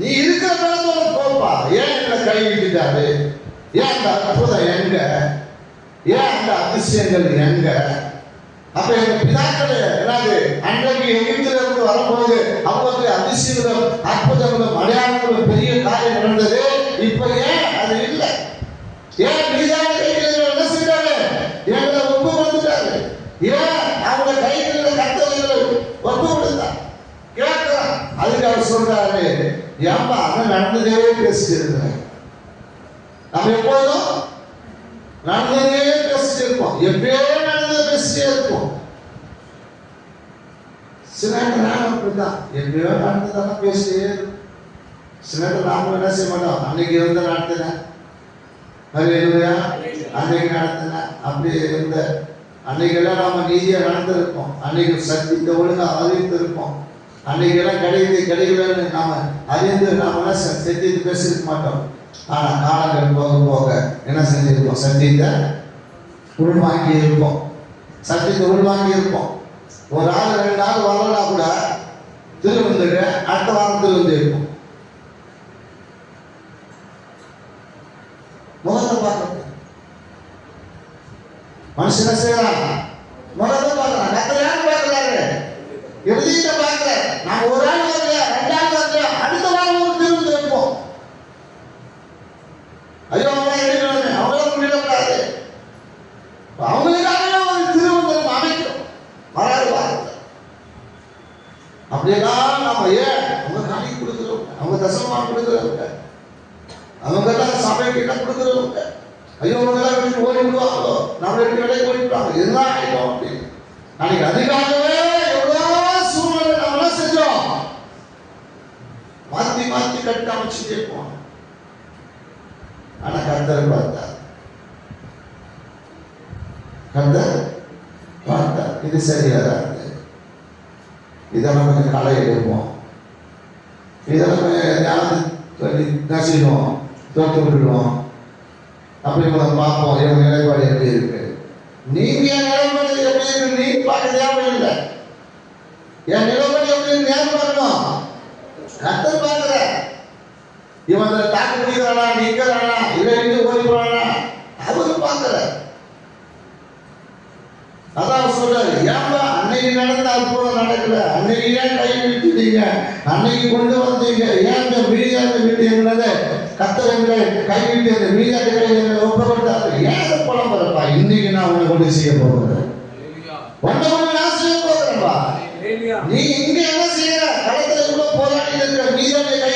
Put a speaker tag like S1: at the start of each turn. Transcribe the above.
S1: நீ இருக்கிற பலத்தோட போப்பா. ஏன் எங்களை கைவிட்டுட்டாரு? ஏன் அந்த அற்புதம் எங்க? ஏன் அந்த அதிசயங்கள் எங்க? அப்ப எங்க பிதாக்களே என்னது அன்றைக்கு எகிப்தில இருந்து வரும்போது அவங்களுக்கு அதிசயங்களும் அற்புதங்களும் அடையாளங்களும் பெரிய காரியம் நடந்தது. இப்ப ஏன் அது இல்லை? ஏன் மீதான கைகளில் என்ன செய்யறாரு? எங்களை ஒப்பு கொடுத்துட்டாரு. ஏன் அவங்க கைகளில் கட்டளைகளை ஒப்பு கொடுத்தார் கேட்கிறான். அதுக்கு அவர் சொல்றாரு, ஏன்பா அண்ணன் நடந்ததே பேசிட்டு நம்ம எப்போதும் நடந்ததே பேசிட்டு இருப்போம். எப்பயோ நடந்ததை பேசிட்டே இருப்போம். சில நேரம் அப்படிதான் எப்பயோ நடந்ததெல்லாம் பேசிட்டே இருக்கும். சில நேரம் நாம என்ன செய்ய மாட்டோம், அன்னைக்கு இருந்த நடத்தினேன் அன்னைக்கு நடத்தின அப்படி இருந்த அன்னைக்கெல்லாம் நாம நீதியா நடந்திருப்போம். அன்னைக்கு சத்தியத்தை ஒழுங்கா அறிவித்திருப்போம். அன்னைக்கெல்லாம் கிடைக்கலன்னு நாம அறிந்து நாம என்ன சத்தியத்தை பேசிருக்க மாட்டோம். ஆனா காலங்கள் போக போக என்ன செஞ்சிருப்போம்? சத்தியத்தை உள்வாங்கி இருப்போம். சத்தியத்தை உள்வாங்கி இருப்போம். ஒரு ஆள் 2 நாள் வரலனா கூட திருவந்துட்டு அடுத்த வாரம் திருவந்து இருக்கும். முகத்தை பார்க்கறது மனுஷன செய்யறாங்க. முகத்தை பார்க்கறாங்க. கத்தரையான்னு பார்க்கறாரு, எழுதிட்ட பார்க்கற. நான் ஒரு ஆள் வரல, 2 ஆள் வரல, அடுத்த வாரம் ஒரு திருவந்து இருப்போம். ஐயோ அவங்கள எழுதணும், அவங்கள முடியக்கூடாது. அவங்களுக்காக ஒரு திருவந்தம் அமைக்கும். வராது வார்த்தை அப்படியெல்லாம் நாம ஏன் அவங்க காணிக்கை கொடுக்குறவங்க, அவங்க தசமா கொடுக்குறவங்க, அவங்கெல்லாம் சபைக்கு என்ன கொடுக்குறவங்க, ஐயோ அவங்கெல்லாம் வீட்டுக்கு ஓடி விடுவாங்களோ, நம்ம வீட்டு வேலைக்கு ஓடி விடுவாங்க, எல்லாம் ஆகிடும் அப்படின்னு நாளைக்கு அதுக்காகவே எவ்வளோ சூழ்நிலை நம்ம செஞ்சோம். மாத்தி மாத்தி கட்ட அமைச்சுட்டே இருப்போம். ஆனா கர்த்தர் பார்த்தார். கர்த்தர் பார்த்தார், இது சரியாராது, இதெல்லாம் கொஞ்சம் களை எடுப்போம், இதெல்லாம் கொஞ்சம் ஞானத்தை நசிடுவோம், தோற்று விட்டுடுவோம். அப்படி பார்ப்போம் இவங்க நிலைப்பாடு எப்படி இருக்கு. நீங்க என் நிலைப்பாடு எப்படி இருக்கு நீ பார்க்க தேவையில்லை. என் நிலைப்பாடு எப்படி நேரம் பார்க்கணும். கர்த்தர் பார்க்கிற இவன் தாக்கு பிடிக்கிறானா, நிற்கிறானா, இல்லை ஓடி போறானா, அவரு பார்க்கிற. அதான் சொல்றாரு, ஏன்பா அன்னைக்கு நடந்த அற்புதம் நடக்கல, அன்னைக்கு ஏன் கை விட்டுட்டீங்க, அன்னைக்கு கொண்டு வந்தீங்க, ஏன் இந்த மீதியான வீட்டு எங்களது கத்தவங்களை கைவிட்டு அந்த மீதியாட்டுகளை எங்களை ஒப்பப்பட்டாரு, ஏன் புலம்புறப்பா? இன்னைக்கு நான் உன்னை கொண்டு செய்ய போகிறேன், உன்னை கொண்டு நான் செய்ய போகிறேன்ப்பா. நீ இங்க என்ன செய்யற? களத்துல கூட போராடி இருக்கிற மீதியான கை